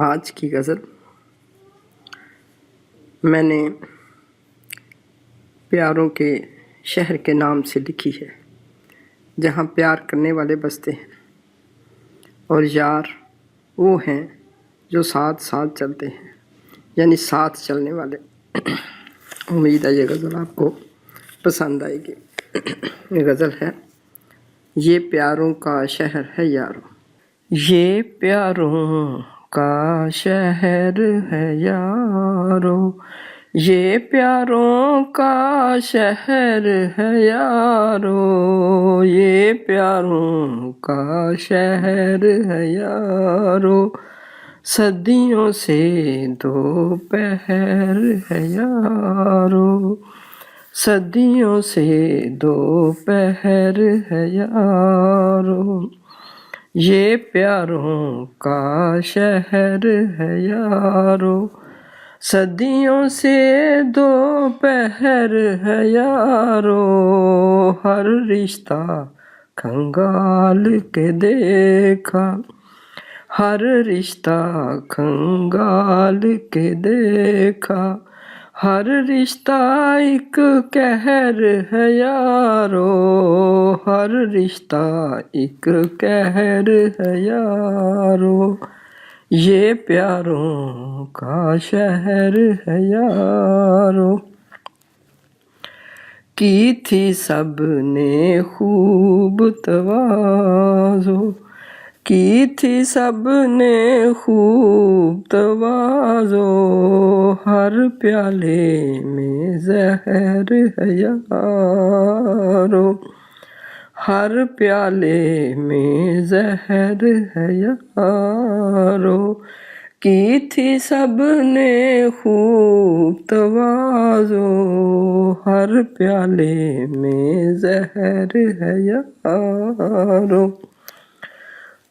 آج کی غزل میں نے پیاروں کے شہر کے نام سے لکھی ہے، جہاں پیار کرنے والے بستے ہیں اور یار وہ ہیں جو ساتھ ساتھ چلتے ہیں، یعنی ساتھ چلنے والے۔ امید ہے یہ غزل آپ کو پسند آئے گی۔ یہ غزل ہے: یہ پیاروں کا شہر ہے یارو، یہ پیاروں کا شہر ہے یارو، یہ پیاروں کا شہر ہے یارو، یہ پیاروں کا شہر ہے یارو، صدیوں سے دوپہر ہے یارو، صدیوں سے دوپہر ہے یارو، یہ پیاروں کا شہر ہے یارو، صدیوں سے دوپہر ہے یارو، ہر رشتہ کھنگال کے دیکھا، ہر رشتہ کھنگال کے دیکھا، ہر رشتہ ایک قہر ہے یارو، ہر رشتہ ایک قہر ہے یارو، یہ پیاروں کا شہر ہے یارو، کی تھی سب نے خوب تواضع، کی تھی سب نے خوب تواضع، ہر پیالے میں زہر ہے یارو، ہر پیالے میں زہر ہے یارو، کی تھی سب نے خوب تواضع، ہر پیالے میں زہر ہے یارو،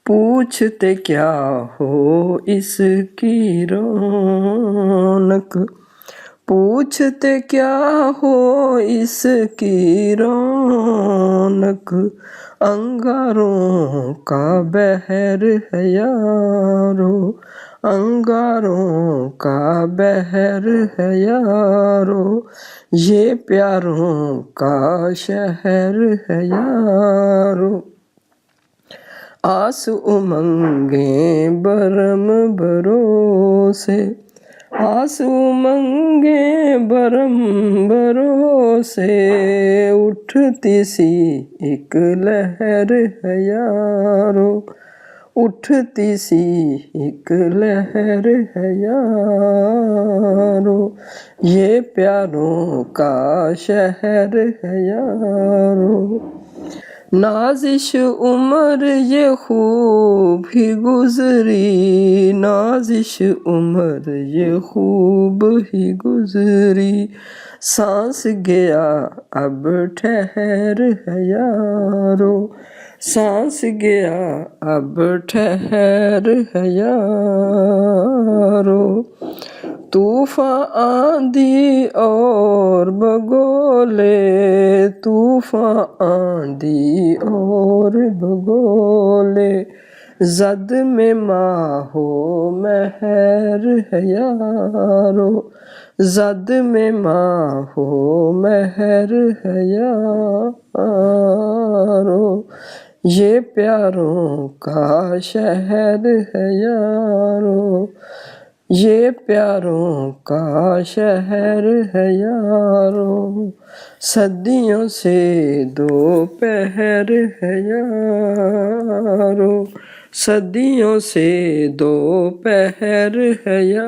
پوچھتے کیا ہو اس کی رونق، پوچھتے کیا ہو اس کی رونق، انگاروں کا بحر ہے یارو، انگاروں کا بحر ہے یارو، یہ پیاروں کا شہر ہے یارو، آس امنگیں برم بروسے، آس امنگیں برم بروسے، اٹھتی سی ایک لہر ہے یارو، اٹھتی سی ایک لہر ہے یارو، یہ پیاروں کا شہر ہے یارو، نازش عمر یہ خوب ہی گزری، نازش عمر یہ خوب ہی گزری، سانس گیا اب ٹھہر ہے یارو، سانس گیا اب ٹھہر ہے یارو، طوفاں آندھی اور بگولے، طوفاں آندھی اور بگولے، زد میں ماہ و مہر ہے یارو، زد میں ماہ و مہر ہے یارو، یہ پیاروں کا شہر ہے یارو، یہ پیاروں کا شہر ہے یارو، صدیوں سے دوپہر ہے یارو، صدیوں سے دوپہر ہے یارو۔